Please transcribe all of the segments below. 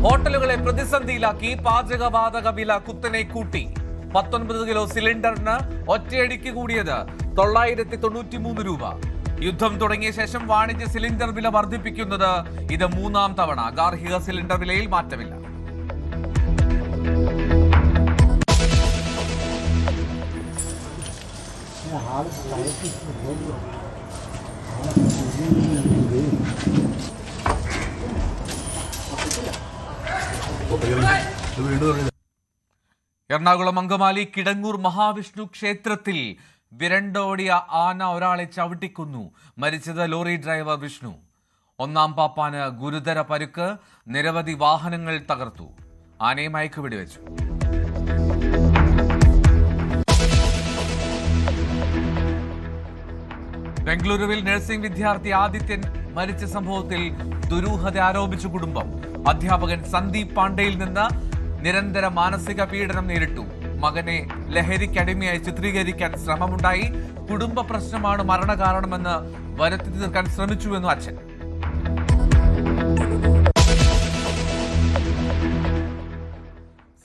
ഹോട്ടലുകളെ പ്രതിസന്ധിയിലാക്കി പാചകവാതക വില കുത്തനെ കൂട്ടി. 19 കിലോ സിലിണ്ടറിന് ഒറ്റയടിക്ക് കൂടിയത് 993 രൂപ. യുദ്ധം തുടങ്ങിയ ശേഷം വാണിജ്യ സിലിണ്ടർ വില വർദ്ധിപ്പിക്കുന്നത് ഇത് 3-ാം തവണ. ഗാർഹിക സിലിണ്ടർ വിലയിൽ മാറ്റമില്ല. എറണാകുളം അങ്കമാലി കിടങ്ങൂർ മഹാവിഷ്ണു ക്ഷേത്രത്തിൽ വിരണ്ടോടിയ ആന ഒരാളെ ചവിട്ടിക്കൊന്നു. മരിച്ചത് ലോറി ഡ്രൈവർ വിഷ്ണു. 1-ാം പാപ്പാന് ഗുരുതര പരുക്ക്. നിരവധി വാഹനങ്ങൾ തകർത്തു. ആനയെ മയക്കുവെടി വെച്ചു. ബംഗളൂരുവിൽ നഴ്സിംഗ് വിദ്യാർത്ഥി ആദിത്യൻ മരിച്ച സംഭവത്തിൽ ദുരൂഹത ആരോപിച്ചു കുടുംബം. അധ്യാപകൻ സന്ദീപ് പാണ്ഡെയിൽ നിന്ന് നിരന്തര മാനസിക പീഡനം നേരിട്ടു. മകനെ ലഹരിക്കടിമയായി ചിത്രീകരിക്കാൻ ശ്രമമുണ്ടായി. കുടുംബ പ്രശ്നമാണ് മരണകാരണമെന്ന് വരുത്തി തീർക്കാൻ ശ്രമിച്ചുവെന്നു അച്ഛൻ.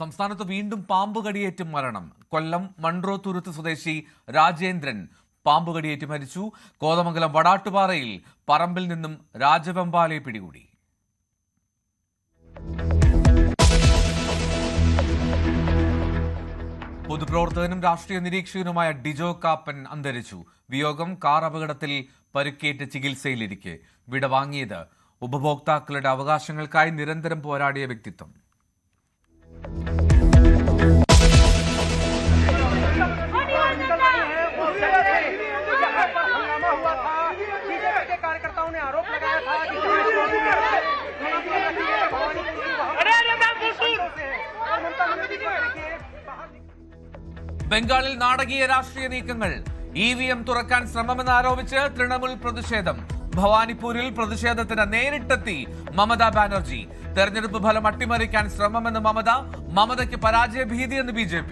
സംസ്ഥാനത്ത് വീണ്ടും പാമ്പുകടിയേറ്റ് മരണം. കൊല്ലം മൺട്രോത്തുരുത്ത് സ്വദേശി രാജേന്ദ്രൻ പാമ്പുകടിയേറ്റ് മരിച്ചു. കോതമംഗലം വടാട്ടുപാറയിൽ പറമ്പിൽ നിന്നും രാജവെമ്പാലയെ പിടികൂടി. പൊതുപ്രവർത്തകനും രാഷ്ട്രീയ നിരീക്ഷകനുമായ ഡിജോ കാപ്പൻ അന്തരിച്ചു. വിയോഗം. കാർ അപകടത്തിൽ പരുക്കേറ്റ് ചികിത്സയിലിരിക്കെ വിടവാങ്ങിയത്. ഉപഭോക്താക്കളുടെ അവകാശങ്ങൾക്കായി നിരന്തരം പോരാടിയ വ്യക്തിത്വം. ബംഗാളിൽ നാടകീയ രാഷ്ട്രീയ നീക്കങ്ങൾ. EVM തുറക്കാൻ ശ്രമമെന്നാരോപിച്ച് തൃണമൂൽ പ്രതിഷേധം. ഭവാനിപ്പൂരിൽ പ്രതിഷേധത്തിന് നേരിട്ടെത്തി മമതാ ബാനർജി. തെരഞ്ഞെടുപ്പ് ഫലം അട്ടിമറിക്കാൻ ശ്രമമെന്ന് മമതയ്ക്ക് പരാജയ ഭീതിയെന്ന് BJP.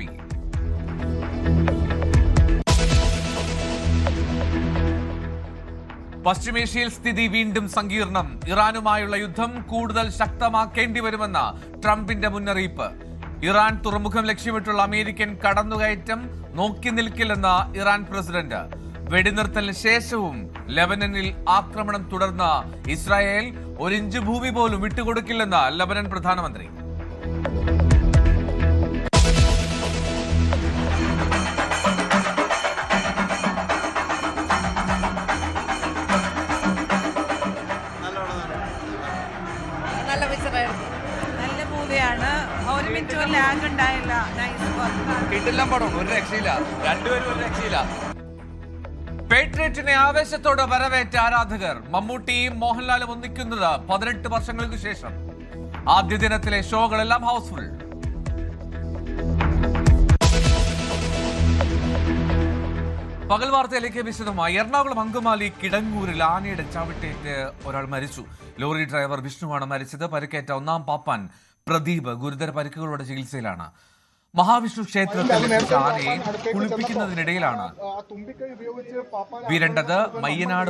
പശ്ചിമേഷ്യയിൽ സ്ഥിതി വീണ്ടും സങ്കീർണം. ഇറാനുമായുള്ള യുദ്ധം കൂടുതൽ ശക്തമാക്കേണ്ടി വരുമെന്ന ട്രംപിന്റെ മുന്നറിയിപ്പ്. ഇറാൻ തുറമുഖം ലക്ഷ്യമിട്ടുള്ള അമേരിക്കൻ കടന്നുകയറ്റം നോക്കി നിൽക്കില്ലെന്ന ഇറാൻ പ്രസിഡന്റ്. വെടിനിർത്തലിന് ശേഷവും ലെബനനിൽ ആക്രമണം തുടർന്ന ഇസ്രായേൽ 1 ഇഞ്ച് ഭൂമി പോലും വിട്ടുകൊടുക്കില്ലെന്ന് ലെബനൻ പ്രധാനമന്ത്രി. നല്ല മൂവിയാണ്. ഒരു മിനിറ്റ് ലാഗ് ഉണ്ടായില്ല. പേട്രിയറ്റിനെ ആവേശത്തോടെ വരവേറ്റ ആരാധകർ. മമ്മൂട്ടിയും മോഹൻലാലും ഒന്നിക്കുന്നത് 18 വർഷങ്ങൾക്ക് ശേഷം. ആദ്യ ദിനത്തിലെ ഷോകളെല്ലാം ഹൗസ്ഫുൾ. പകൽ വാർത്തയിലേക്ക് വിശദമായി. എറണാകുളം അങ്കമാലി കിടങ്ങൂരിൽ ആനയുടെ ചവിട്ടേറ്റ് ഒരാൾ മരിച്ചു. ലോറി ഡ്രൈവർ വിഷ്ണുവാണ് മരിച്ചത്. പരിക്കേറ്റ 1-ാം പാപ്പാൻ പ്രദീപ് ഗുരുതര പരിക്കുകളോടെ ചികിത്സയിലാണ്. മഹാവിഷ്ണു ക്ഷേത്രത്തിൽ ആനയെ കുളിപ്പിക്കുന്നതിനിടയിലാണ് വീരേണ്ടത്. മയ്യനാട്